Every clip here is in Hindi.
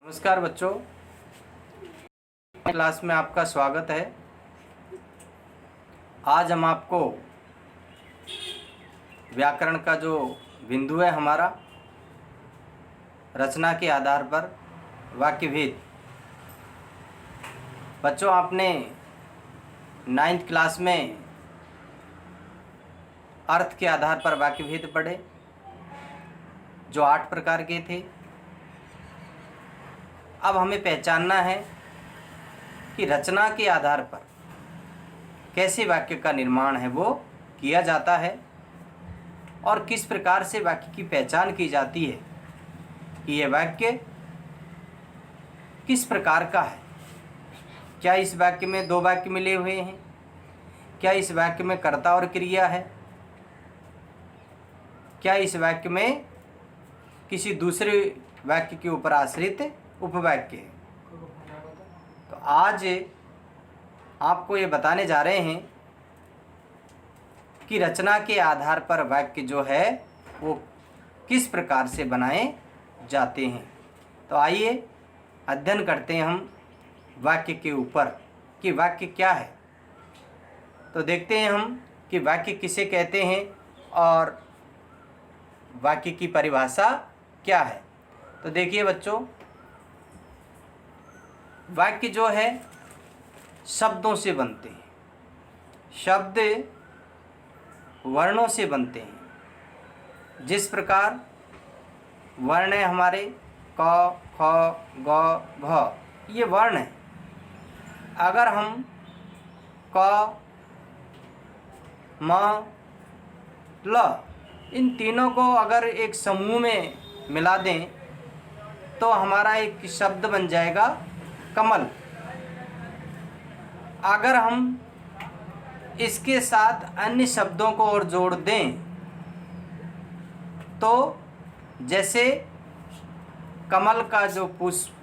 नमस्कार बच्चों, क्लास में आपका स्वागत है। आज हम आपको व्याकरण का जो बिंदु है हमारा, रचना के आधार पर वाक्यभेद। बच्चों, आपने 9th क्लास में अर्थ के आधार पर वाक्यभेद पढ़े, जो 8 प्रकार के थे। अब हमें पहचानना है कि रचना के आधार पर कैसे वाक्य का निर्माण है वो किया जाता है और किस प्रकार से वाक्य की पहचान की जाती है कि यह वाक्य किस प्रकार का है। क्या इस वाक्य में 2 वाक्य मिले हुए हैं? क्या इस वाक्य में कर्ता और क्रिया है? क्या इस वाक्य में किसी दूसरे वाक्य के ऊपर आश्रित उपवाक्य है? तो आज आपको ये बताने जा रहे हैं कि रचना के आधार पर वाक्य जो है वो किस प्रकार से बनाए जाते हैं। तो आइए अध्ययन करते हैं हम वाक्य के ऊपर कि वाक्य क्या है। तो देखते हैं हम कि वाक्य किसे कहते हैं और वाक्य की परिभाषा क्या है। तो देखिए बच्चों, वाक्य जो है शब्दों से बनते हैं, शब्द वर्णों से बनते हैं। जिस प्रकार वर्ण है हमारे क, ख, ग, घ, ये वर्ण है। अगर हम क, म, ल इन तीनों को अगर एक समूह में मिला दें तो हमारा एक शब्द बन जाएगा कमल। अगर हम इसके साथ अन्य शब्दों को और जोड़ दें तो जैसे कमल का जो पुष्प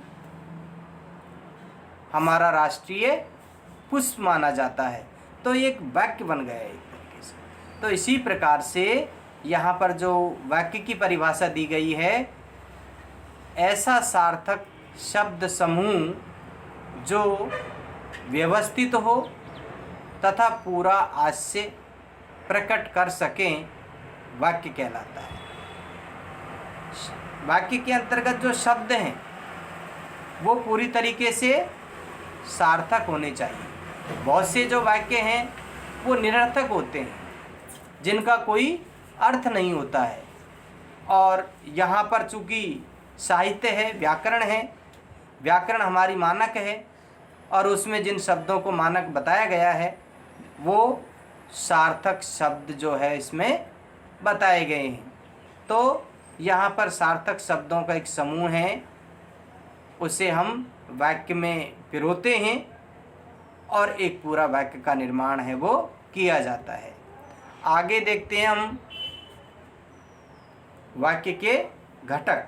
हमारा राष्ट्रीय पुष्प माना जाता है, तो एक वाक्य बन गया एक तरीके से। तो इसी प्रकार से यहाँ पर जो वाक्य की परिभाषा दी गई है, ऐसा सार्थक शब्द समूह जो व्यवस्थित हो तथा पूरा आशय प्रकट कर सकें, वाक्य कहलाता है। वाक्य के अंतर्गत जो शब्द हैं वो पूरी तरीके से सार्थक होने चाहिए। बहुत से जो वाक्य हैं वो निरर्थक होते हैं, जिनका कोई अर्थ नहीं होता है। और यहाँ पर चूँकि साहित्य है, व्याकरण है, व्याकरण हमारी मानक है और उसमें जिन शब्दों को मानक बताया गया है वो सार्थक शब्द जो है इसमें बताए गए हैं। तो यहाँ पर सार्थक शब्दों का एक समूह है, उसे हम वाक्य में पिरोते हैं और एक पूरा वाक्य का निर्माण है वो किया जाता है। आगे देखते हैं हम वाक्य के घटक।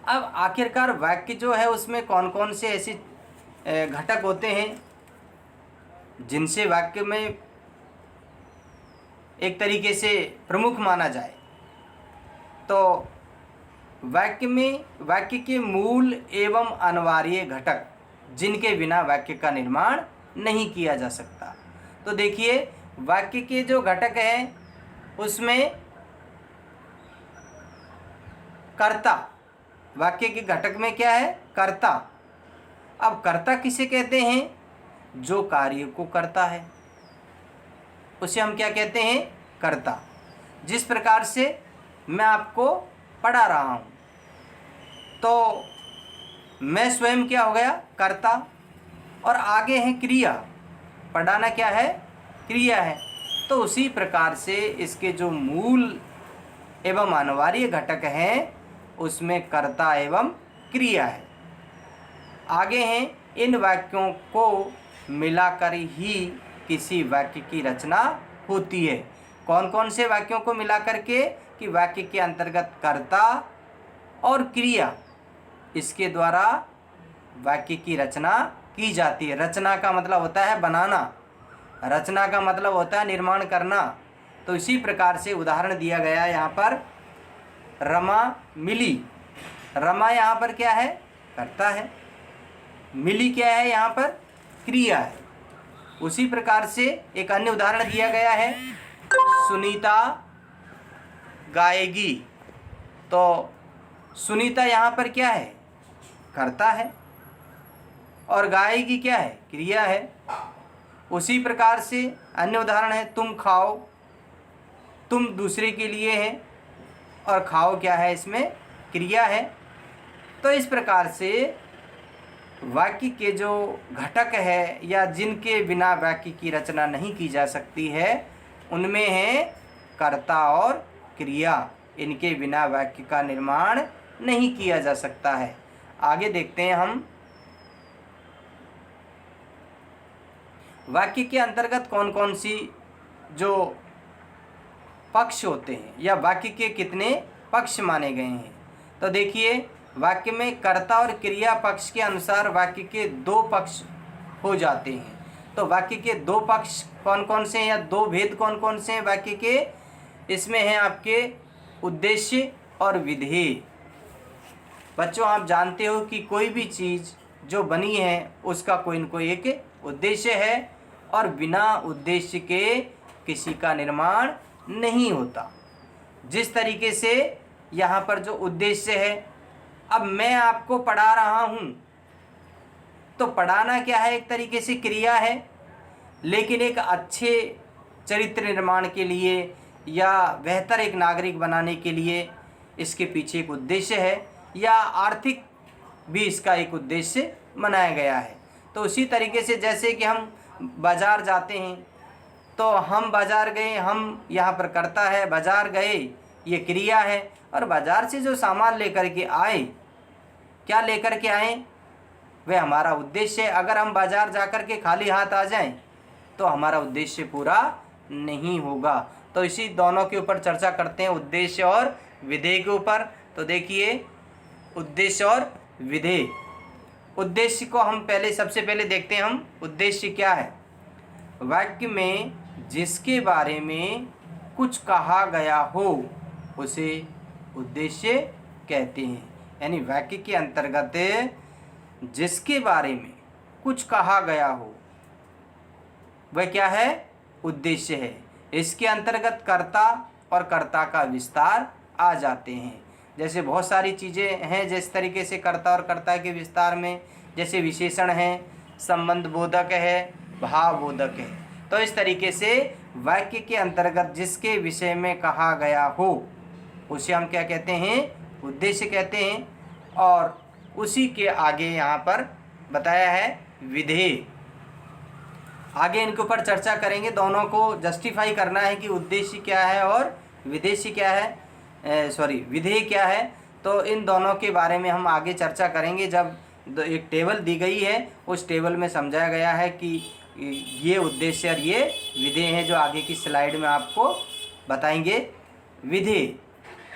अब आखिरकार वाक्य जो है उसमें कौन कौन से ऐसे घटक होते हैं जिनसे वाक्य में एक तरीके से प्रमुख माना जाए। तो वाक्य के मूल एवं अनिवार्य घटक जिनके बिना वाक्य का निर्माण नहीं किया जा सकता। तो देखिए, वाक्य के जो घटक हैं उसमें कर्ता, वाक्य के घटक में क्या है? कर्ता। अब कर्ता किसे कहते हैं? जो कार्य को करता है उसे हम क्या कहते हैं? कर्ता। जिस प्रकार से मैं आपको पढ़ा रहा हूँ तो मैं स्वयं क्या हो गया? कर्ता। और आगे है क्रिया, पढ़ाना क्या है? क्रिया है। तो उसी प्रकार से इसके जो मूल एवं अनिवार्य घटक हैं उसमें कर्ता एवं क्रिया है। आगे हैं इन वाक्यों को मिलाकर ही किसी वाक्य की रचना होती है। कौन कौन से वाक्यों को मिलाकर के? कि वाक्य के अंतर्गत कर्ता और क्रिया, इसके द्वारा वाक्य की रचना की जाती है। रचना का मतलब होता है बनाना, रचना का मतलब होता है निर्माण करना। तो इसी प्रकार से उदाहरण दिया गया यहाँ पर रमा मिली। रमा यहाँ पर क्या है? कर्ता है, मिली क्या है यहाँ पर, क्रिया है। उसी प्रकार से एक अन्य उदाहरण दिया गया है, सुनीता गाएगी, तो सुनीता यहाँ पर क्या है, कर्ता है, और गाएगी क्या है, क्रिया है। उसी प्रकार से अन्य उदाहरण है, तुम खाओ, तुम दूसरे के लिए है और खाओ क्या है, इसमें क्रिया है। तो इस प्रकार से वाक्य के जो घटक है या जिनके बिना वाक्य की रचना नहीं की जा सकती है, उनमें है कर्ता और क्रिया। इनके बिना वाक्य का निर्माण नहीं किया जा सकता है। आगे देखते हैं हम, वाक्य के अंतर्गत कौन कौन सी जो पक्ष होते हैं या वाक्य के कितने पक्ष माने गए हैं। तो देखिए, वाक्य में कर्ता और क्रिया पक्ष के अनुसार वाक्य के दो पक्ष हो जाते हैं। तो वाक्य के दो पक्ष कौन कौन से हैं या दो भेद कौन कौन से हैं वाक्य के, इसमें हैं आपके उद्देश्य और विधेय। बच्चों, आप जानते हो कि कोई भी चीज़ जो बनी है उसका कोई न कोई एक उद्देश्य है, और बिना उद्देश्य के किसी का निर्माण नहीं होता। जिस तरीके से यहाँ पर जो उद्देश्य है, अब मैं आपको पढ़ा रहा हूँ, तो पढ़ाना क्या है, एक तरीके से क्रिया है, लेकिन एक अच्छे चरित्र निर्माण के लिए या बेहतर एक नागरिक बनाने के लिए इसके पीछे एक उद्देश्य है, या आर्थिक भी इसका एक उद्देश्य बनाया गया है। तो उसी तरीके से जैसे कि हम बाज़ार जाते हैं, तो हम बाज़ार गए, हम यहाँ पर कर्ता है, बाज़ार गए ये क्रिया है, और बाज़ार से जो सामान लेकर के आए, क्या लेकर के आए, वह हमारा उद्देश्य है। अगर हम बाज़ार जाकर के खाली हाथ आ जाएं तो हमारा उद्देश्य पूरा नहीं होगा। तो इसी दोनों के ऊपर चर्चा करते हैं, उद्देश्य और विधेय के ऊपर। तो देखिए, उद्देश्य और विधेय। उद्देश्य को हम सबसे पहले देखते हैं, हम उद्देश्य क्या है। वाक्य में जिसके बारे में कुछ कहा गया हो उसे उद्देश्य कहते हैं। यानी वाक्य के अंतर्गत जिसके बारे में कुछ कहा गया हो वह क्या है, उद्देश्य है। इसके अंतर्गत कर्ता और कर्ता का विस्तार आ जाते हैं। जैसे बहुत सारी चीज़ें हैं, जिस तरीके से कर्ता और कर्ता के विस्तार में, जैसे विशेषण है, संबंध बोधक है, भाव बोधक है। तो इस तरीके से वाक्य के अंतर्गत जिसके विषय में कहा गया हो उसे हम क्या कहते हैं, उद्देश्य कहते हैं। और उसी के आगे यहाँ पर बताया है विधेय। आगे इनके ऊपर चर्चा करेंगे, दोनों को जस्टिफाई करना है कि उद्देश्य क्या है और विधेय क्या है, विधेय क्या है। तो इन दोनों के बारे में हम आगे चर्चा करेंगे। जब एक टेबल दी गई है, उस टेबल में समझाया गया है कि ये उद्देश्य और ये विधेय है, जो आगे की स्लाइड में आपको बताएंगे। विधेय,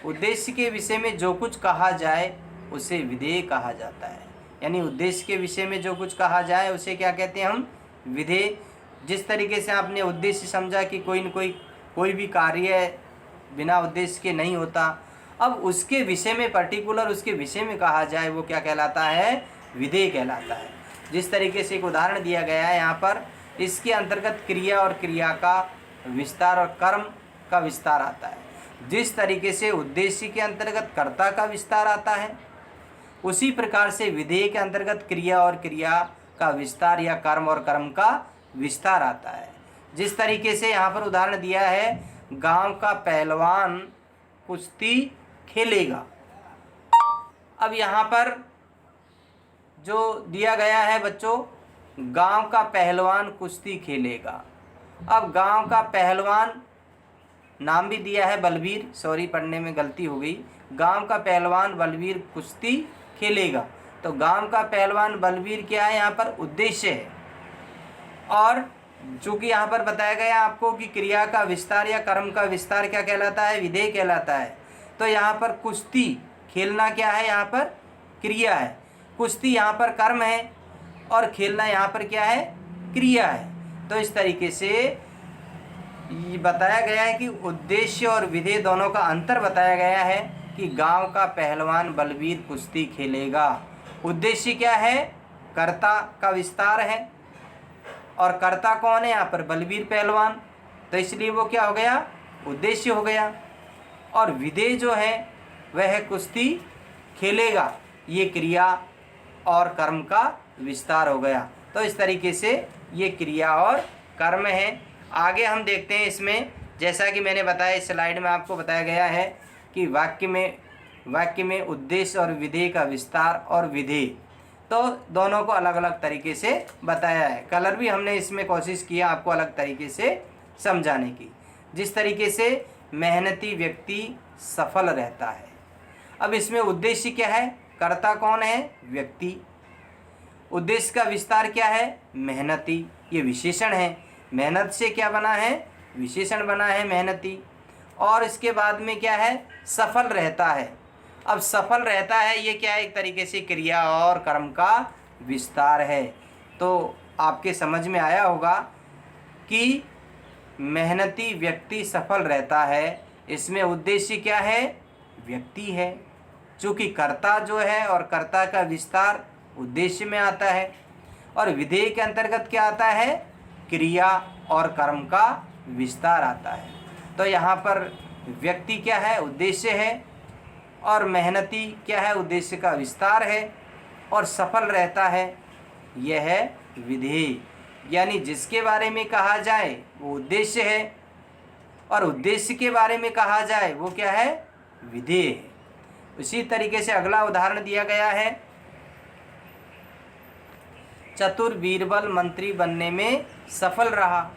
उद्देश्य के विषय में जो कुछ कहा जाए उसे विधेय कहा जाता है। यानी उद्देश्य के विषय में जो कुछ कहा जाए उसे क्या कहते हैं हम, विधेय। जिस तरीके से आपने उद्देश्य समझा कि कोई भी कार्य बिना उद्देश्य के नहीं होता, अब उसके विषय में पर्टिकुलर उसके विषय में कहा जाए वो क्या कहलाता है, विधेय कहलाता है। जिस तरीके से एक उदाहरण दिया गया है यहाँ पर, इसके अंतर्गत क्रिया और क्रिया का विस्तार और कर्म का विस्तार आता है। जिस तरीके से उद्देश्य के अंतर्गत कर्ता का विस्तार आता है, उसी प्रकार से विधेय के अंतर्गत क्रिया और क्रिया का विस्तार या कर्म और कर्म का विस्तार आता है। जिस तरीके से यहाँ पर उदाहरण दिया है, गांव का पहलवान कुश्ती खेलेगा। अब यहाँ पर जो दिया गया है बच्चों, गांव का पहलवान कुश्ती खेलेगा। अब गांव का पहलवान, नाम भी दिया है बलवीर, सॉरी पढ़ने में गलती हो गई, गांव का पहलवान बलवीर कुश्ती खेलेगा। तो गांव का पहलवान बलवीर क्या है, यहाँ पर उद्देश्य है। और चूँकि यहाँ पर बताया गया आपको कि क्रिया का विस्तार या कर्म का विस्तार क्या कहलाता है, विधेय कहलाता है। तो यहाँ पर कुश्ती खेलना क्या है, यहाँ पर क्रिया है। कुश्ती यहाँ पर कर्म है और खेलना यहाँ पर क्या है, क्रिया है। तो इस तरीके से ये बताया गया है कि उद्देश्य और विधेय दोनों का अंतर बताया गया है कि गांव का पहलवान बलवीर कुश्ती खेलेगा। उद्देश्य क्या है? कर्ता का विस्तार है। और कर्ता कौन है यहाँ पर? बलवीर पहलवान। तो इसलिए वो क्या हो गया? उद्देश्य हो गया। और विधेय जो है वह कुश्ती खेलेगा, ये क्रिया और कर्म का विस्तार हो गया। तो इस तरीके से ये क्रिया और कर्म है। आगे हम देखते हैं इसमें, जैसा कि मैंने बताया इस स्लाइड में आपको बताया गया है कि वाक्य में उद्देश्य और विधेय का विस्तार और विधेय, तो दोनों को अलग अलग तरीके से बताया है। कलर भी हमने इसमें कोशिश किया आपको अलग तरीके से समझाने की। जिस तरीके से मेहनती व्यक्ति सफल रहता है। अब इसमें उद्देश्य क्या है? कर्ता कौन है? व्यक्ति। उद्देश्य का विस्तार क्या है? मेहनती, ये विशेषण है। मेहनत से क्या बना है? विशेषण बना है मेहनती। और इसके बाद में क्या है? सफल रहता है। अब सफल रहता है ये क्या है? एक तरीके से क्रिया और कर्म का विस्तार है। तो आपके समझ में आया होगा कि मेहनती व्यक्ति सफल रहता है, इसमें उद्देश्य क्या है? व्यक्ति है। चूँकि कर्ता जो है और कर्ता का विस्तार उद्देश्य में आता है। और विधेय के अंतर्गत क्या आता है? क्रिया और कर्म का विस्तार आता है। तो यहाँ पर व्यक्ति क्या है? उद्देश्य है। और मेहनती क्या है? उद्देश्य का विस्तार है। और सफल रहता है, यह है विधेय। यानी जिसके बारे में कहा जाए वो उद्देश्य है, और उद्देश्य के बारे में कहा जाए वो क्या है? विधेय है। इसी तरीके से अगला उदाहरण दिया गया है, चतुर बीरबल मंत्री बनने में सफल रहा।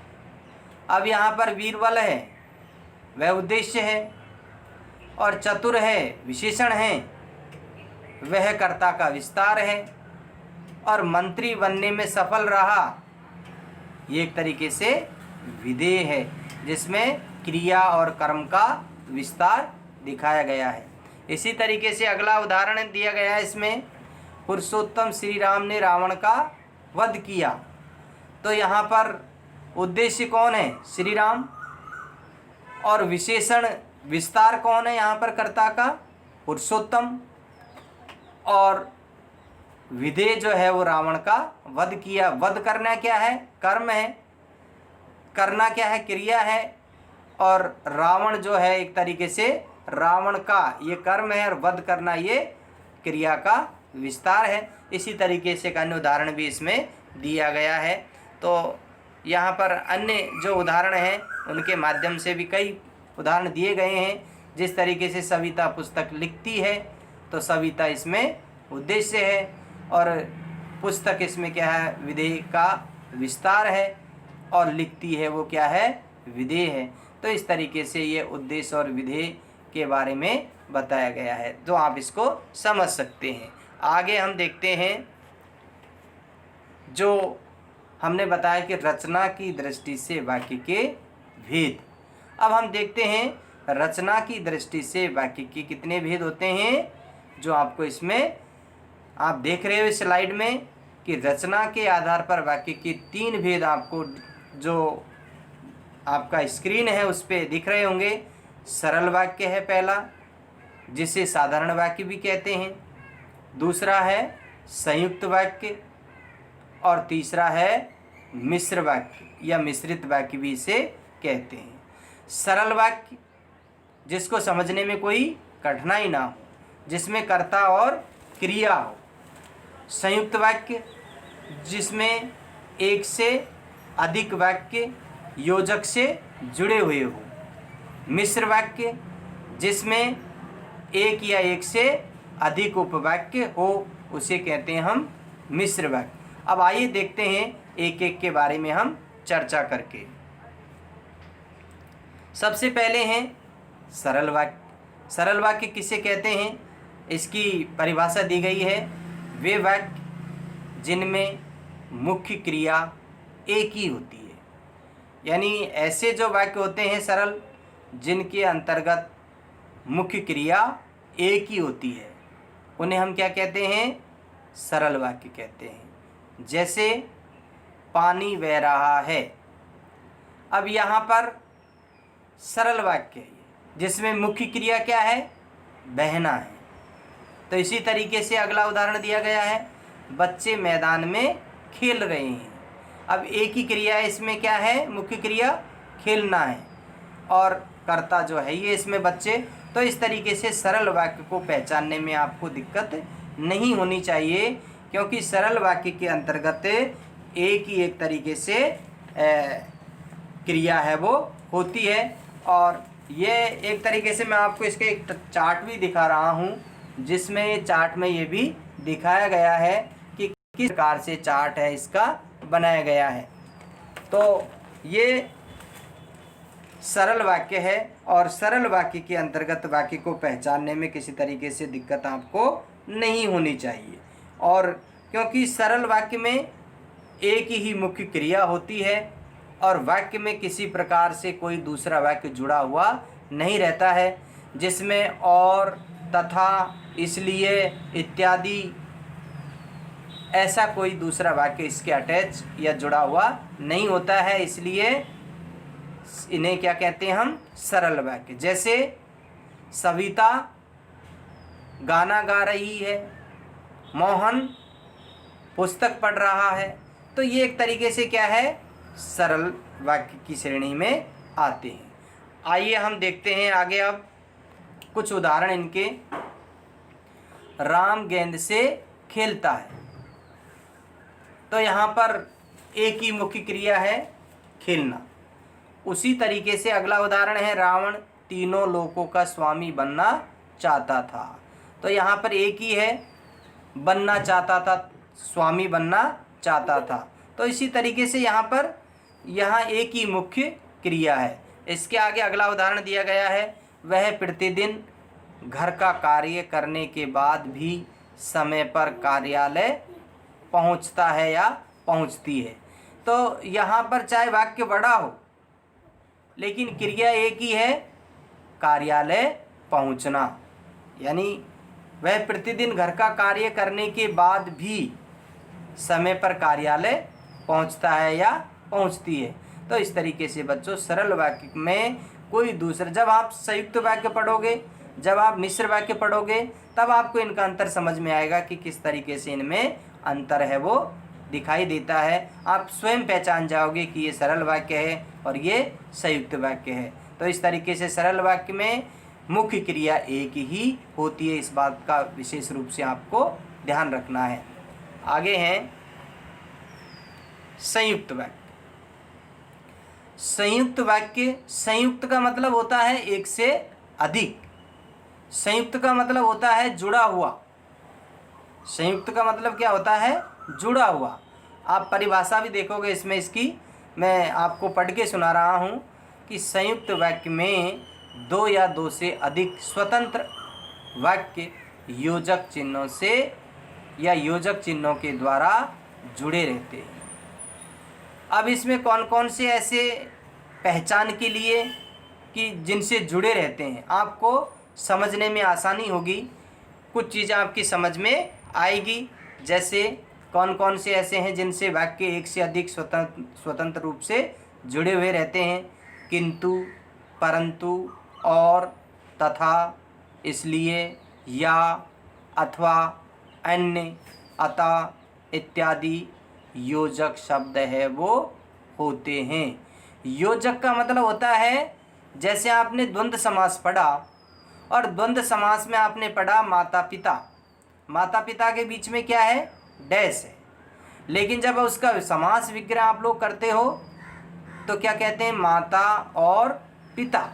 अब यहाँ पर बीरबल है वह उद्देश्य है, और चतुर है विशेषण है, वह कर्ता का विस्तार है। और मंत्री बनने में सफल रहा, ये एक तरीके से विधेय है, जिसमें क्रिया और कर्म का विस्तार दिखाया गया है। इसी तरीके से अगला उदाहरण दिया गया है इसमें, पुरुषोत्तम श्री राम ने रावण का वध किया। तो यहाँ पर उद्देश्य कौन है? श्री राम। और विशेषण विस्तार कौन है यहाँ पर? कर्ता का, पुरुषोत्तम। और विधेय जो है वो रावण का वध किया। वध करना क्या है? कर्म है। करना क्या है? क्रिया है। और रावण जो है एक तरीके से रावण का ये कर्म है, और वध करना ये क्रिया का विस्तार है। इसी तरीके से एक अन्य उदाहरण भी इसमें दिया गया है। तो यहाँ पर अन्य जो उदाहरण हैं उनके माध्यम से भी कई उदाहरण दिए गए हैं। जिस तरीके से सविता पुस्तक लिखती है, तो सविता इसमें उद्देश्य है, और पुस्तक इसमें क्या है? विधेय का विस्तार है। और लिखती है वो क्या है? विधेय है। तो इस तरीके से ये उद्देश्य और विधेय के बारे में बताया गया है, तो आप इसको समझ सकते हैं। आगे हम देखते हैं, जो हमने बताया कि रचना की दृष्टि से वाक्य के भेद। अब हम देखते हैं रचना की दृष्टि से वाक्य के कितने भेद होते हैं, जो आपको इसमें आप देख रहे हो इस स्लाइड में कि रचना के आधार पर वाक्य के 3 भेद आपको जो आपका स्क्रीन है उस पर दिख रहे होंगे। सरल वाक्य है पहला, जिसे साधारण वाक्य भी कहते हैं। दूसरा है संयुक्त वाक्य, और तीसरा है मिश्र वाक्य या मिश्रित वाक्य भी इसे कहते हैं। सरल वाक्य जिसको समझने में कोई कठिनाई ना हो, जिसमें कर्ता और क्रिया हो। संयुक्त वाक्य जिसमें एक से अधिक वाक्य योजक से जुड़े हुए हो। मिश्र वाक्य जिसमें एक या एक से अधिक उपवाक्य हो, उसे कहते हैं हम मिश्र वाक्य। अब आइए देखते हैं एक एक के बारे में हम चर्चा करके। सबसे पहले हैं सरल वाक्य। सरल वाक्य किसे कहते हैं, इसकी परिभाषा दी गई है, वे वाक्य जिनमें मुख्य क्रिया एक ही होती है। यानी ऐसे जो वाक्य होते हैं सरल, जिनके अंतर्गत मुख्य क्रिया एक ही होती है, उन्हें हम क्या कहते हैं? सरल वाक्य कहते हैं। जैसे पानी बह रहा है। अब यहाँ पर सरल वाक्य है जिसमें मुख्य क्रिया क्या है? बहना है। तो इसी तरीके से अगला उदाहरण दिया गया है, बच्चे मैदान में खेल रहे हैं। अब एक ही क्रिया है, इसमें क्या है, मुख्य क्रिया खेलना है और कर्ता जो है ये इसमें बच्चे। तो इस तरीके से सरल वाक्य को पहचानने में आपको दिक्कत नहीं होनी चाहिए, क्योंकि सरल वाक्य के अंतर्गत एक तरीके से क्रिया है वो होती है। और ये एक तरीके से मैं आपको इसके एक चार्ट भी दिखा रहा हूँ, जिसमें चार्ट में ये भी दिखाया गया है कि किस प्रकार से चार्ट है इसका बनाया गया है। तो ये सरल वाक्य है और सरल वाक्य के अंतर्गत वाक्य को पहचानने में किसी तरीके से दिक्कत आपको नहीं होनी चाहिए। और क्योंकि सरल वाक्य में एक ही मुख्य क्रिया होती है और वाक्य में किसी प्रकार से कोई दूसरा वाक्य जुड़ा हुआ नहीं रहता है, जिसमें और, तथा, इसलिए इत्यादि ऐसा कोई दूसरा वाक्य इसके अटैच या जुड़ा हुआ नहीं होता है। इसलिए इन्हें क्या कहते हैं हम, सरल वाक्य। जैसे सविता गाना गा रही है, मोहन पुस्तक पढ़ रहा है, तो ये एक तरीके से क्या है, सरल वाक्य की श्रेणी में आते हैं। आइए हम देखते हैं आगे अब कुछ उदाहरण इनके। राम गेंद से खेलता है, तो यहाँ पर एक ही मुख्य क्रिया है, खेलना। उसी तरीके से अगला उदाहरण है, रावण तीनों लोकों का स्वामी बनना चाहता था, तो यहाँ पर एक ही है, बनना चाहता था, स्वामी बनना चाहता था। तो इसी तरीके से यहाँ एक ही मुख्य क्रिया है। इसके आगे अगला उदाहरण दिया गया है, वह प्रतिदिन घर का कार्य करने के बाद भी समय पर कार्यालय पहुंचता है या पहुंचती है। तो यहाँ पर चाहे वाक्य बड़ा हो लेकिन क्रिया एक ही है, कार्यालय पहुंचना। यानी वह प्रतिदिन घर का कार्य करने के बाद भी समय पर कार्यालय पहुंचता है या पहुंचती है। तो इस तरीके से बच्चों सरल वाक्य में कोई दूसरा, जब आप संयुक्त वाक्य पढ़ोगे, जब आप मिश्र वाक्य पढ़ोगे, तब आपको इनका अंतर समझ में आएगा कि किस तरीके से इनमें अंतर है वो दिखाई देता है। आप स्वयं पहचान जाओगे कि ये सरल वाक्य है और ये संयुक्त वाक्य है। तो इस तरीके से सरल वाक्य में मुख्य क्रिया एक ही होती है, इस बात का विशेष रूप से आपको ध्यान रखना है। आगे हैं संयुक्त वाक्य। संयुक्त वाक्य, संयुक्त का मतलब होता है एक से अधिक, संयुक्त का मतलब होता है जुड़ा हुआ। संयुक्त का मतलब क्या होता है, जुड़ा हुआ। आप परिभाषा भी देखोगे इसमें, इसकी मैं आपको पढ़ के सुना रहा हूँ कि संयुक्त वाक्य में दो या दो से अधिक स्वतंत्र वाक्य योजक चिन्हों से या योजक चिन्हों के द्वारा जुड़े रहते हैं। अब इसमें कौन कौन से ऐसे पहचान के लिए कि जिनसे जुड़े रहते हैं, आपको समझने में आसानी होगी, कुछ चीज़ें आपकी समझ में आएगी। जैसे कौन कौन से ऐसे हैं जिनसे वाक्य एक से अधिक स्वतंत्र रूप से जुड़े हुए रहते हैं, किंतु, परंतु, और, तथा, इसलिए, या, अथवा, अन्य, अतः इत्यादि योजक शब्द है वो होते हैं। योजक का मतलब होता है, जैसे आपने द्वंद्व समास पढ़ा और द्वंद्व समास में आपने पढ़ा माता पिता, माता पिता के बीच में क्या है, डैश है, लेकिन जब उसका समास विग्रह आप लोग करते हो तो क्या कहते हैं, माता और पिता।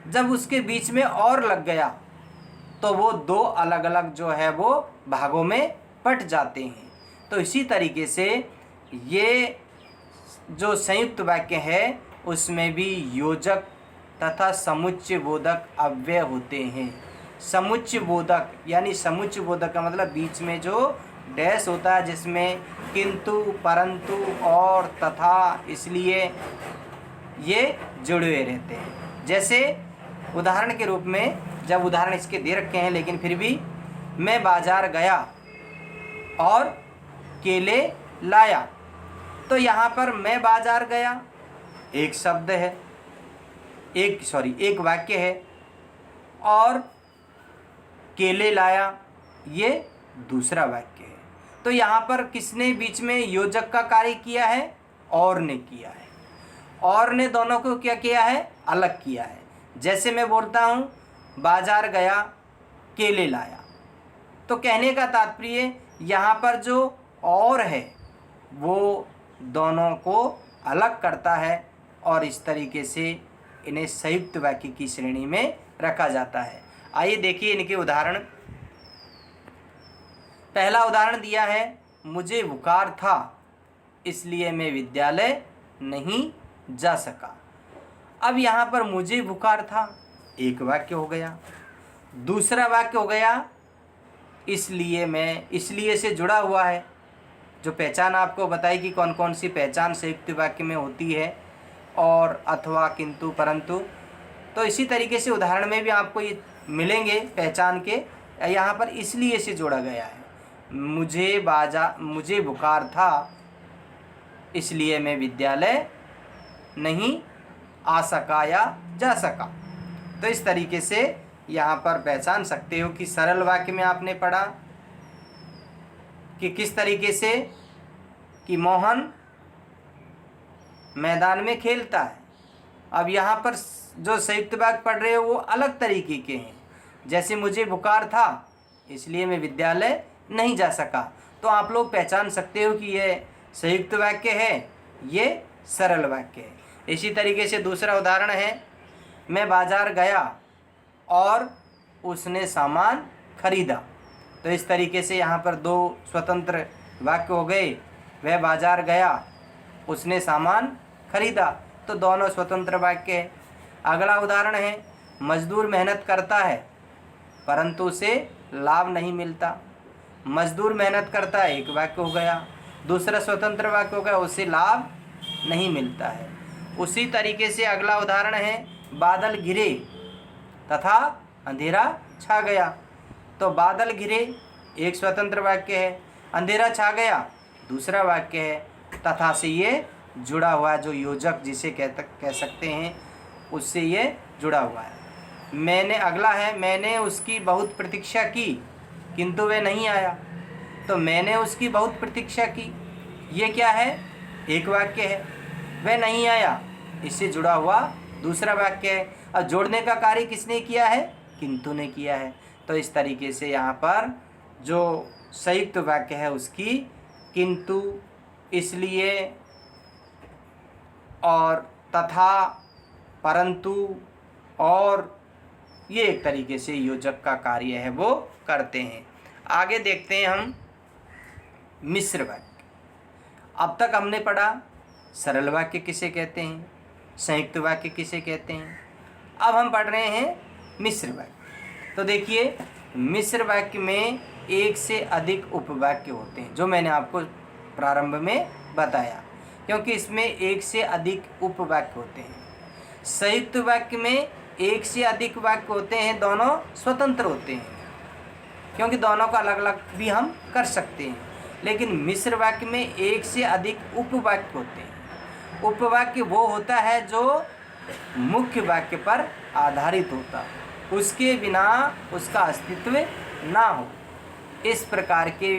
जब उसके बीच में और लग गया तो वो दो अलग अलग जो है वो भागों में बट जाते हैं। तो इसी तरीके से ये जो संयुक्त वाक्य है उसमें भी योजक तथा समुच्चय बोधक अव्यय होते हैं। समुच्चय बोधक यानी समुच्चय बोधक का मतलब बीच में जो डैश होता है, जिसमें किंतु, परंतु, और, तथा, इसलिए ये जुड़े हुए रहते हैं। जैसे उदाहरण के रूप में, जब उदाहरण इसके दे रखे हैं लेकिन फिर भी, मैं बाजार गया और केले लाया, तो यहाँ पर मैं बाजार गया एक शब्द है, एक वाक्य है, और केले लाया ये दूसरा वाक्य है। तो यहाँ पर किसने बीच में योजक का कार्य किया है? और ने किया है। और ने दोनों को क्या किया है? अलग किया है। जैसे मैं बोलता हूँ बाजार गया केले लाया, तो कहने का तात्पर्य यहाँ पर जो और है वो दोनों को अलग करता है और इस तरीके से इन्हें संयुक्त वाक्य की श्रेणी में रखा जाता है। आइए देखिए इनके उदाहरण। पहला उदाहरण दिया है, मुझे बुखार था इसलिए मैं विद्यालय नहीं जा सका। अब यहाँ पर मुझे बुखार था एक वाक्य हो गया। दूसरा वाक्य हो गया इसलिए मैं, इसलिए से जुड़ा हुआ है। जो पहचान आपको बताई कि कौन कौन सी पहचान संयुक्त वाक्य में होती है, और, अथवा, किंतु, परंतु। तो इसी तरीके से उदाहरण में भी आपको ये मिलेंगे पहचान के। यहाँ पर इसलिए से जोड़ा गया है। मुझे बुखार था इसलिए मैं विद्यालय नहीं आ सका या जा सका। तो इस तरीके से यहाँ पर पहचान सकते हो कि सरल वाक्य में आपने पढ़ा कि किस तरीके से कि मोहन मैदान में खेलता है। अब यहाँ पर जो संयुक्त वाक्य पढ़ रहे हो वो अलग तरीके के हैं। जैसे मुझे बुखार था इसलिए मैं विद्यालय नहीं जा सका, तो आप लोग पहचान सकते हो कि ये संयुक्त वाक्य है, ये सरल वाक्य है। इसी तरीके से दूसरा उदाहरण है, मैं बाजार गया और उसने सामान खरीदा। तो इस तरीके से यहाँ पर दो स्वतंत्र वाक्य हो गए। वह बाजार गया, उसने सामान खरीदा, तो दोनों स्वतंत्र वाक्य है। अगला उदाहरण है, मजदूर मेहनत करता है परंतु उसे लाभ नहीं मिलता। मजदूर मेहनत करता है एक वाक्य हो गया। दूसरा स्वतंत्र वाक्य हो गया, उसे लाभ नहीं मिलता है। उसी तरीके से अगला उदाहरण है, बादल घिरे तथा अंधेरा छा गया। तो बादल घिरे एक स्वतंत्र वाक्य है, अंधेरा छा गया दूसरा वाक्य है। तथा से ये जुड़ा हुआ है, जो योजक जिसे कह सकते हैं उससे ये जुड़ा हुआ है। मैंने, अगला है, मैंने उसकी बहुत प्रतीक्षा की किंतु वह नहीं आया। तो मैंने उसकी बहुत प्रतीक्षा की, ये क्या है? एक वाक्य है। वह नहीं आया, इससे जुड़ा हुआ दूसरा वाक्य है। अब जोड़ने का कार्य किसने किया है? किंतु ने किया है। तो इस तरीके से यहाँ पर जो संयुक्त वाक्य है उसकी किंतु, इसलिए, और, तथा, परंतु, और, ये एक तरीके से योजक का कार्य है वो करते हैं। आगे देखते हैं हम मिश्र वाक्य। अब तक हमने पढ़ा सरल वाक्य किसे कहते हैं, संयुक्त वाक्य किसे कहते हैं। अब हम पढ़ रहे हैं मिश्र वाक्य। तो देखिए, मिश्र वाक्य में एक से अधिक उपवाक्य होते हैं, जो मैंने आपको प्रारंभ में बताया, क्योंकि इसमें एक से अधिक उपवाक्य होते हैं। संयुक्त वाक्य में एक से अधिक वाक्य होते हैं, दोनों स्वतंत्र होते हैं, क्योंकि दोनों का अलग अलग भी हम कर सकते हैं। लेकिन मिश्र वाक्य में एक से अधिक उपवाक्य होते हैं। उपवाक्य वो होता है जो मुख्य वाक्य पर आधारित होता है, उसके बिना उसका अस्तित्व ना हो। इस प्रकार के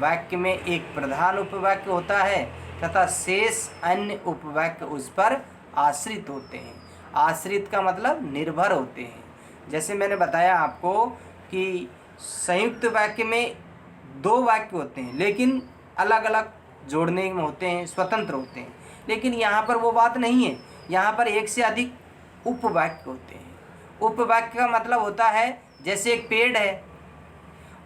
वाक्य में एक प्रधान उपवाक्य होता है तथा शेष अन्य उपवाक्य उस पर आश्रित होते हैं। आश्रित का मतलब निर्भर होते हैं। जैसे मैंने बताया आपको कि संयुक्त वाक्य में दो वाक्य होते हैं लेकिन अलग अलग जोड़ने में होते हैं, स्वतंत्र होते हैं। लेकिन यहाँ पर वो बात नहीं है, यहाँ पर एक से अधिक उपवाक्य होते हैं। उपवाक्य का मतलब होता है जैसे एक पेड़ है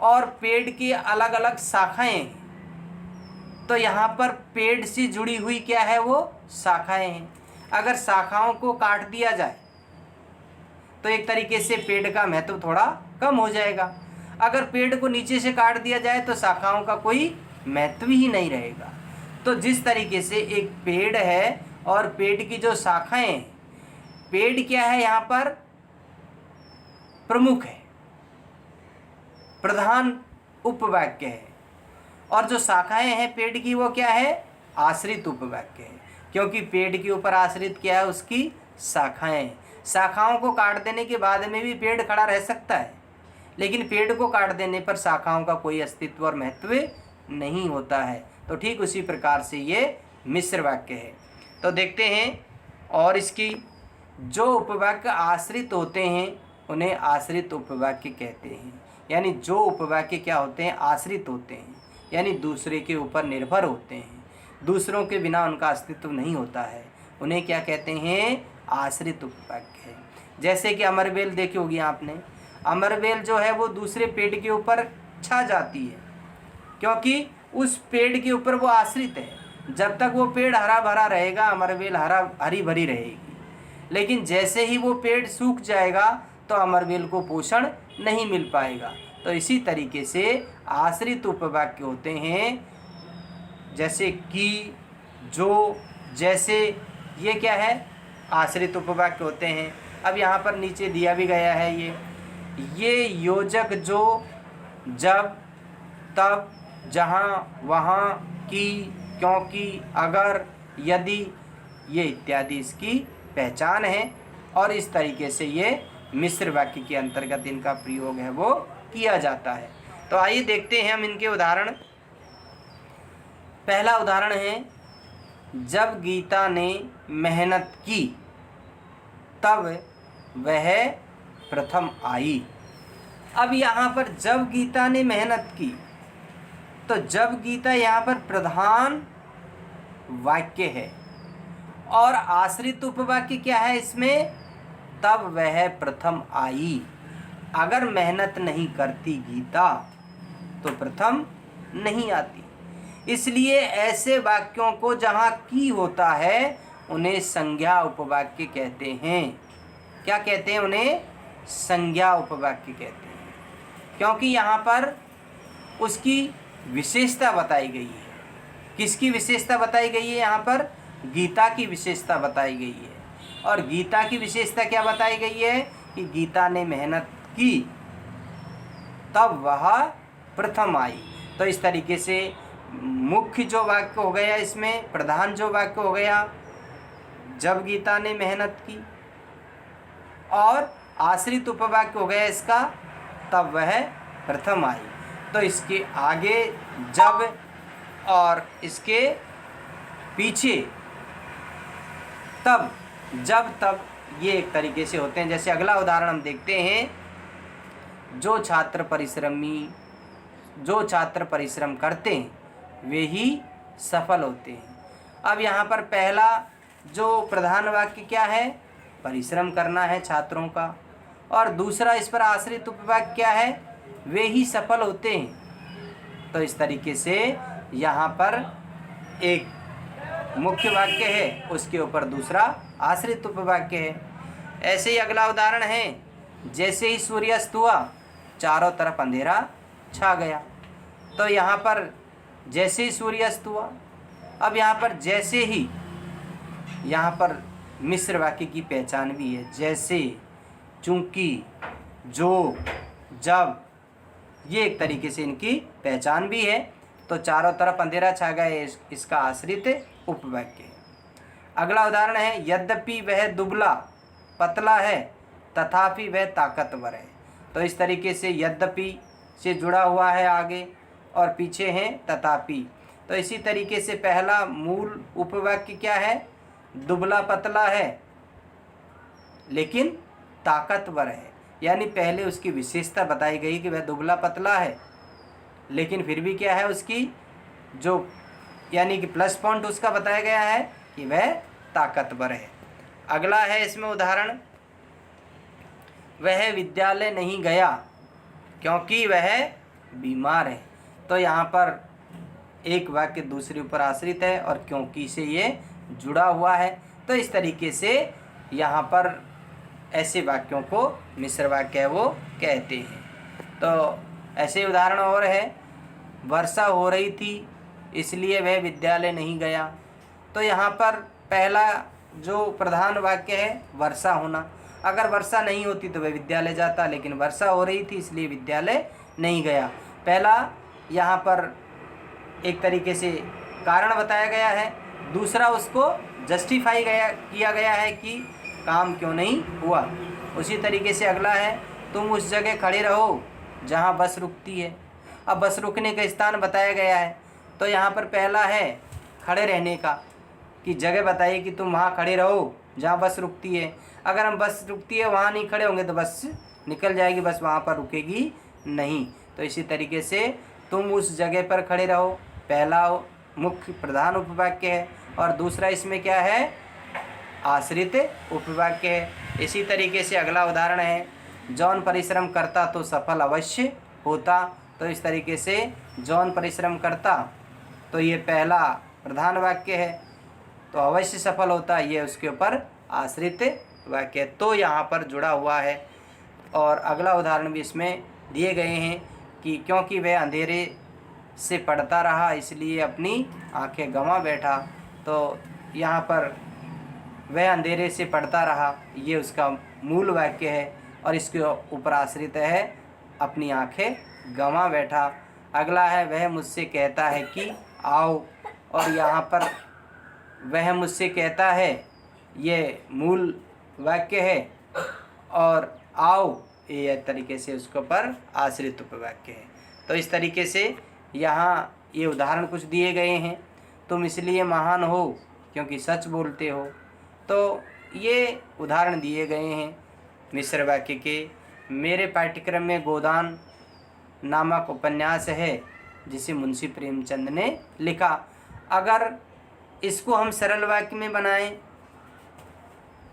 और पेड़ की अलग अलग शाखाएं हैं, तो यहाँ पर पेड़ से जुड़ी हुई क्या है? वो शाखाएं हैं। अगर शाखाओं को काट दिया जाए तो एक तरीके से पेड़ का महत्व थोड़ा कम हो जाएगा। अगर पेड़ को नीचे से काट दिया जाए तो शाखाओं का कोई महत्व ही नहीं रहेगा। तो जिस तरीके से एक पेड़ है और पेड़ की जो शाखाएं हैं, पेड़ क्या है? यहाँ पर प्रमुख है, प्रधान उपवाक्य है, और जो शाखाएं हैं पेड़ की वो क्या है? आश्रित उपवाक्य है, क्योंकि पेड़ के ऊपर आश्रित क्या है? उसकी शाखाएं। शाखाओं को काट देने के बाद में भी पेड़ खड़ा रह सकता है, लेकिन पेड़ को काट देने पर शाखाओं का कोई अस्तित्व और महत्व नहीं होता है। तो ठीक उसी प्रकार से ये मिश्र वाक्य है। तो देखते हैं, और इसकी जो उपवाक्य आश्रित होते हैं उन्हें आश्रित उपवाक्य कहते हैं। यानी जो उपवाक्य क्या होते हैं, आश्रित होते हैं, यानी दूसरे के ऊपर निर्भर होते हैं, दूसरों के बिना उनका अस्तित्व नहीं होता है, उन्हें क्या कहते हैं, आश्रित उपवाक्य है। जैसे कि अमरबेल देखी होगी आपने, अमरबेल जो है वो दूसरे पेड़ के ऊपर छा जाती है क्योंकि उस पेड़ के ऊपर वो आश्रित है। जब तक वो पेड़ हरा भरा रहेगा अमरबेल हरी भरी रहेगी, लेकिन जैसे ही वो पेड़ सूख जाएगा तो अमरबेल को पोषण नहीं मिल पाएगा। तो इसी तरीके से आश्रित उपवाक्य होते हैं, जैसे कि, जो, जैसे, ये क्या है, आश्रित उपवाक्य होते हैं। अब यहाँ पर नीचे दिया भी गया है ये योजक, जो, जब, तब, जहाँ, वहाँ, की, क्योंकि, अगर, यदि, ये इत्यादि इसकी पहचान है। और इस तरीके से ये मिश्र वाक्य के अंतर्गत इनका प्रयोग है वो किया जाता है। तो आइए देखते हैं हम इनके उदाहरण। पहला उदाहरण है, जब गीता ने मेहनत की तब वह प्रथम आई। अब यहाँ पर जब गीता ने मेहनत की, तो जब गीता यहाँ पर प्रधान वाक्य है और आश्रित उपवाक्य क्या है इसमें, तब वह प्रथम आई। अगर मेहनत नहीं करती गीता तो प्रथम नहीं आती। इसलिए ऐसे वाक्यों को जहाँ की होता है उन्हें संज्ञा उपवाक्य कहते हैं। क्या कहते हैं, उन्हें संज्ञा उपवाक्य कहते हैं, क्योंकि यहाँ पर उसकी विशेषता बताई गई है। किसकी विशेषता बताई गई है, यहाँ पर गीता की विशेषता बताई गई है। और गीता की विशेषता क्या बताई गई है कि गीता ने मेहनत की तब वह प्रथम आई। तो इस तरीके से मुख्य जो वाक्य हो गया, इसमें प्रधान जो वाक्य हो गया, जब गीता ने मेहनत की, और आश्रित उपवाक्य हो गया इसका, तब वह प्रथम आई। तो इसके आगे जब और इसके पीछे तब, जब, तब, ये एक तरीके से होते हैं। जैसे अगला उदाहरण हम देखते हैं, जो छात्र परिश्रम करते हैं वे ही सफल होते हैं। अब यहाँ पर पहला जो प्रधान वाक्य क्या है, परिश्रम करना है छात्रों का, और दूसरा इस पर आश्रित उपवाक्य क्या है, वे ही सफल होते हैं। तो इस तरीके से यहाँ पर एक मुख्य वाक्य है, उसके ऊपर दूसरा आश्रित उपवाक्य है। ऐसे ही अगला उदाहरण है, जैसे ही सूर्यास्त हुआ चारों तरफ अंधेरा छा गया। तो यहाँ पर जैसे ही सूर्यास्त हुआ, अब यहाँ पर जैसे ही, यहाँ पर मिश्र वाक्य की पहचान भी है। जैसे, चूंकि, जो, जब, ये एक तरीके से इनकी पहचान भी है। तो चारों तरफ अंधेरा छा गया, इसका आश्रित उपवाक्य है। अगला उदाहरण है, यद्यपि वह दुबला पतला है तथापि वह ताकतवर है। तो इस तरीके से यद्यपि से जुड़ा हुआ है आगे, और पीछे है तथापि। तो इसी तरीके से पहला मूल उपवाक्य क्या है, दुबला पतला है लेकिन ताकतवर है। यानी पहले उसकी विशेषता बताई गई कि वह दुबला पतला है, लेकिन फिर भी क्या है, उसकी जो यानी कि प्लस पॉइंट उसका बताया गया है कि वह ताकतवर है। अगला है इसमें उदाहरण, वह विद्यालय नहीं गया क्योंकि वह बीमार है। तो यहाँ पर एक वाक्य दूसरे ऊपर आश्रित है और क्योंकि से ये जुड़ा हुआ है। तो इस तरीके से यहाँ पर ऐसे वाक्यों को मिश्र वाक्य है वो कहते हैं। तो ऐसे उदाहरण और है, वर्षा हो रही थी इसलिए वह विद्यालय नहीं गया। तो यहाँ पर पहला जो प्रधान वाक्य है वर्षा होना, अगर वर्षा नहीं होती तो वह विद्यालय जाता, लेकिन वर्षा हो रही थी इसलिए विद्यालय नहीं गया। पहला यहाँ पर एक तरीके से कारण बताया गया है, दूसरा उसको जस्टिफाई किया गया है कि काम क्यों नहीं हुआ। उसी तरीके से अगला है, तुम उस जगह खड़े रहो जहाँ बस रुकती है। अब बस रुकने का स्थान बताया गया है, तो यहाँ पर पहला है खड़े रहने का, कि जगह बताइए कि तुम वहाँ खड़े रहो जहाँ बस रुकती है। अगर हम बस रुकती है वहाँ नहीं खड़े होंगे तो बस निकल जाएगी, बस वहाँ पर रुकेगी नहीं। तो इसी तरीके से तुम उस जगह पर खड़े रहो, पहला मुख्य प्रधान उपवाक्य है, और दूसरा इसमें क्या है, आश्रित उपवाक्य है। इसी तरीके से अगला उदाहरण है, जौन परिश्रम करता तो सफल अवश्य होता। तो इस तरीके से जौन परिश्रम करता, तो ये पहला प्रधान वाक्य है, तो अवश्य सफल होता, ये उसके ऊपर आश्रित वाक्य तो यहाँ पर जुड़ा हुआ है। और अगला उदाहरण भी इसमें दिए गए हैं कि क्योंकि वह अंधेरे से पढ़ता रहा इसलिए अपनी आंखें गंवा बैठा। तो यहाँ पर वह अंधेरे से पढ़ता रहा, ये उसका मूल वाक्य है, और इसके ऊपर आश्रित है अपनी आंखें गंवा बैठा। अगला है, वह मुझसे कहता है कि आओ, और यहाँ पर वह मुझसे कहता है ये मूल वाक्य है, और आओ ये तरीके से उसके ऊपर आश्रित उपवाक्य है। तो इस तरीके से यहाँ ये उदाहरण कुछ दिए गए हैं। तुम इसलिए महान हो क्योंकि सच बोलते हो, तो ये उदाहरण दिए गए हैं मिश्र वाक्य के। मेरे पाठ्यक्रम में गोदान नामक उपन्यास है जिसे मुंशी प्रेमचंद ने लिखा। अगर इसको हम सरल वाक्य में बनाएं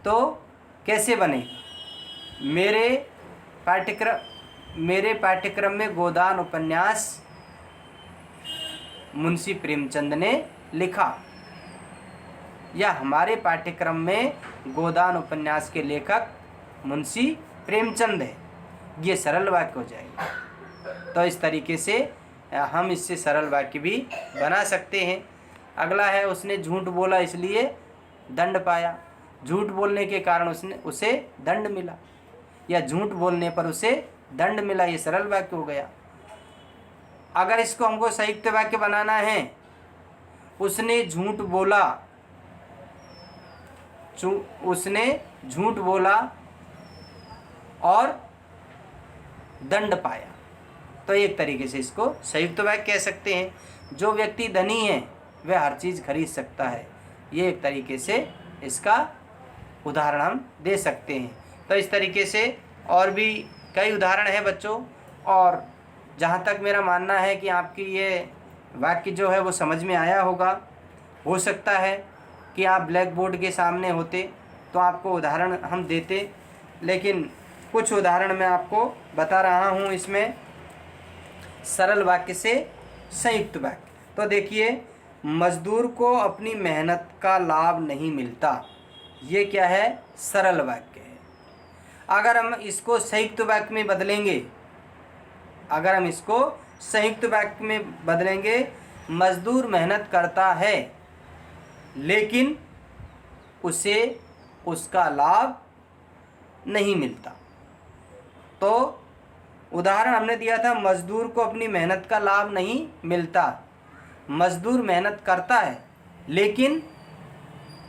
तो कैसे बनेगा, मेरे पाठ्यक्रम में गोदान उपन्यास मुंशी प्रेमचंद ने लिखा, या हमारे पाठ्यक्रम में गोदान उपन्यास के लेखक मुंशी प्रेमचंद है, ये सरल वाक्य हो जाएगा। तो इस तरीके से हम इससे सरल वाक्य भी बना सकते हैं। अगला है, उसने झूठ बोला इसलिए दंड पाया। झूठ बोलने के कारण उसे दंड मिला, या झूठ बोलने पर उसे दंड मिला, ये सरल वाक्य हो गया। अगर इसको हमको संयुक्त वाक्य बनाना है, उसने झूठ बोला और दंड पाया, तो एक तरीके से इसको संयुक्त वाक्य कह सकते हैं। जो व्यक्ति धनी है वह हर चीज़ खरीद सकता है, ये एक तरीके से इसका उदाहरण हम दे सकते हैं। तो इस तरीके से और भी कई उदाहरण हैं बच्चों, और जहाँ तक मेरा मानना है कि आपकी ये वाक्य जो है वो समझ में आया होगा। हो सकता है कि आप ब्लैक बोर्ड के सामने होते तो आपको उदाहरण हम देते, लेकिन कुछ उदाहरण मैं आपको बता रहा हूँ इसमें सरल वाक्य से संयुक्त वाक्य। तो देखिए, मजदूर को अपनी मेहनत का लाभ नहीं मिलता, ये क्या है, सरल वाक्य है। अगर हम इसको संयुक्त वाक्य में बदलेंगे, मजदूर मेहनत करता है लेकिन उसे उसका लाभ नहीं मिलता। तो उदाहरण हमने दिया था, मजदूर को अपनी मेहनत का लाभ नहीं मिलता। मजदूर मेहनत करता है लेकिन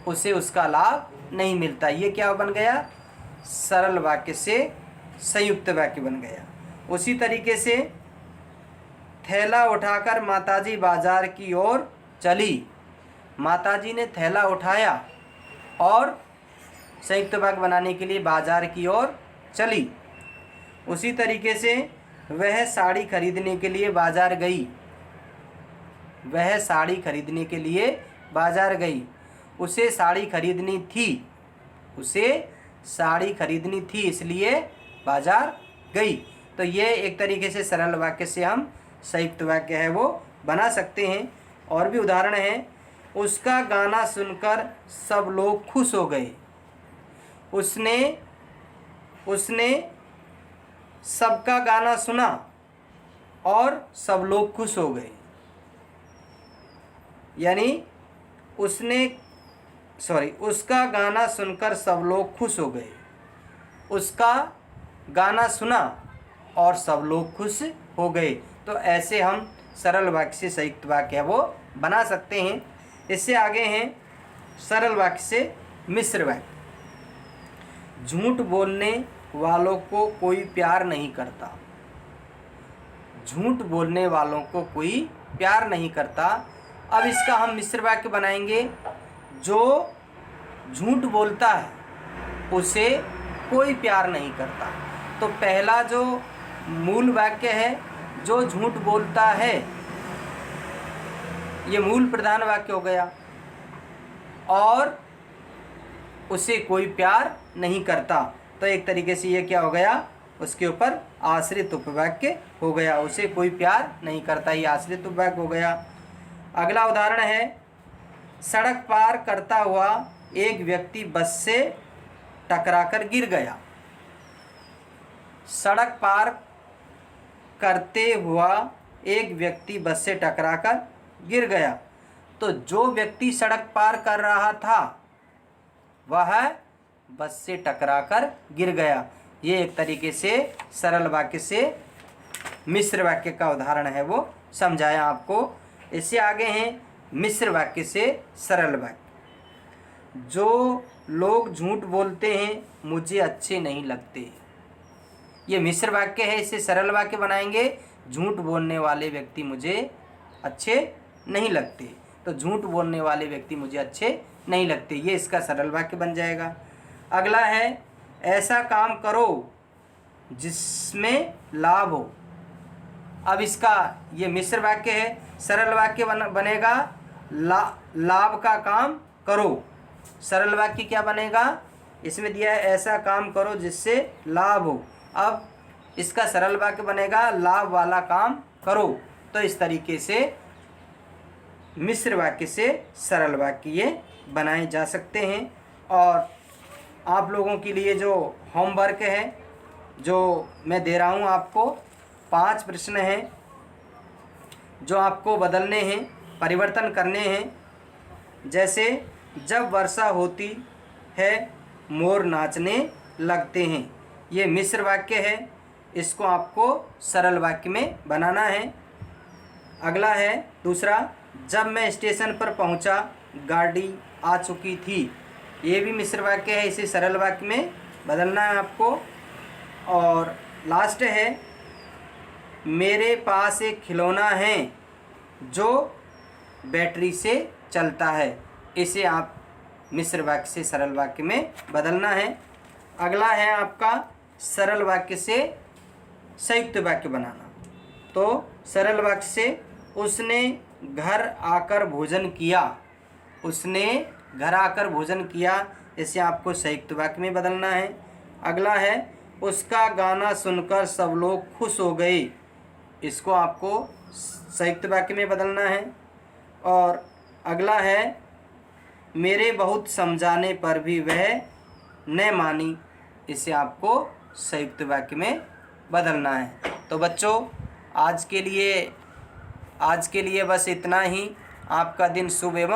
उसे उसका लाभ नहीं मिलता, ये क्या बन गया, सरल वाक्य से संयुक्त वाक्य बन गया। उसी तरीके से थैला उठाकर माताजी बाजार की ओर चली। माताजी ने थैला उठाया और संयुक्त वाक्य बनाने के लिए बाजार की ओर चली। उसी तरीके से वह साड़ी खरीदने के लिए बाजार गई। उसे साड़ी खरीदनी थी इसलिए बाजार गई। तो ये एक तरीके से सरल वाक्य से हम संयुक्त वाक्य है वो बना सकते हैं। और भी उदाहरण हैं, उसका गाना सुनकर सब लोग खुश हो गए। उसने सबका गाना सुना और सब लोग खुश हो गए, यानी उसका गाना सुनकर सब लोग खुश हो गए। उसका गाना सुना और सब लोग खुश हो गए। तो ऐसे हम सरल वाक्य से संयुक्त वाक्य है वो बना सकते हैं। इससे आगे हैं सरल वाक्य से मिश्र वाक्य। झूठ बोलने वालों को कोई प्यार नहीं करता। झूठ बोलने वालों को कोई प्यार नहीं करता। अब इसका हम मिश्र वाक्य बनाएंगे। जो झूठ बोलता है उसे कोई प्यार नहीं करता। तो पहला जो मूल वाक्य है, जो झूठ बोलता है, ये मूल प्रधान वाक्य हो गया, और उसे कोई प्यार नहीं करता। तो एक तरीके से ये क्या हो गया, उसके ऊपर आश्रित उपवाक्य हो गया। उसे कोई प्यार नहीं करता, ये आश्रित उपवाक्य हो गया। अगला उदाहरण है, सड़क पार करता हुआ एक व्यक्ति बस से टकराकर गिर गया। सड़क पार करते हुआ एक व्यक्ति बस से टकराकर गिर गया। तो जो व्यक्ति सड़क पार कर रहा था वह बस से टकराकर गिर गया। ये एक तरीके से सरल वाक्य से मिश्र वाक्य का उदाहरण है, वो समझाया आपको। इससे आगे हैं मिश्र वाक्य से सरल वाक्य। जो लोग झूठ बोलते हैं मुझे अच्छे नहीं लगते। ये मिश्र वाक्य है, इसे सरल वाक्य बनाएंगे। झूठ बोलने वाले व्यक्ति मुझे अच्छे नहीं लगते। तो झूठ बोलने वाले व्यक्ति मुझे अच्छे नहीं लगते, ये इसका सरल वाक्य बन जाएगा। अगला है, ऐसा काम करो जिसमें लाभ हो। अब इसका ये मिश्र वाक्य है, सरल वाक्य बनेगा लाभ का काम करो। सरल वाक्य क्या बनेगा, इसमें दिया है ऐसा काम करो जिससे लाभ हो। अब इसका सरल वाक्य बनेगा लाभ वाला काम करो। तो इस तरीके से मिश्र वाक्य से सरल वाक्य ये बनाए जा सकते हैं। और आप लोगों के लिए जो होमवर्क है जो मैं दे रहा हूँ आपको, 5 प्रश्न हैं जो आपको बदलने हैं, परिवर्तन करने हैं। जैसे जब वर्षा होती है मोर नाचने लगते हैं, ये मिश्र वाक्य है, इसको आपको सरल वाक्य में बनाना है। अगला है दूसरा, जब मैं स्टेशन पर पहुंचा गाड़ी आ चुकी थी, ये भी मिश्र वाक्य है, इसे सरल वाक्य में बदलना है आपको। और लास्ट है, मेरे पास एक खिलौना है जो बैटरी से चलता है, इसे आप मिश्र वाक्य से सरल वाक्य में बदलना है। अगला है आपका सरल वाक्य से संयुक्त वाक्य बनाना। तो सरल वाक्य से उसने घर आकर भोजन किया, उसने घर आकर भोजन किया, इसे आपको संयुक्त वाक्य में बदलना है। अगला है, उसका गाना सुनकर सब लोग खुश हो गए, इसको आपको संयुक्त वाक्य में बदलना है। और अगला है, मेरे बहुत समझाने पर भी वह न मानी, इसे आपको संयुक्त वाक्य में बदलना है। तो बच्चों आज के लिए बस इतना ही। आपका दिन शुभ एवं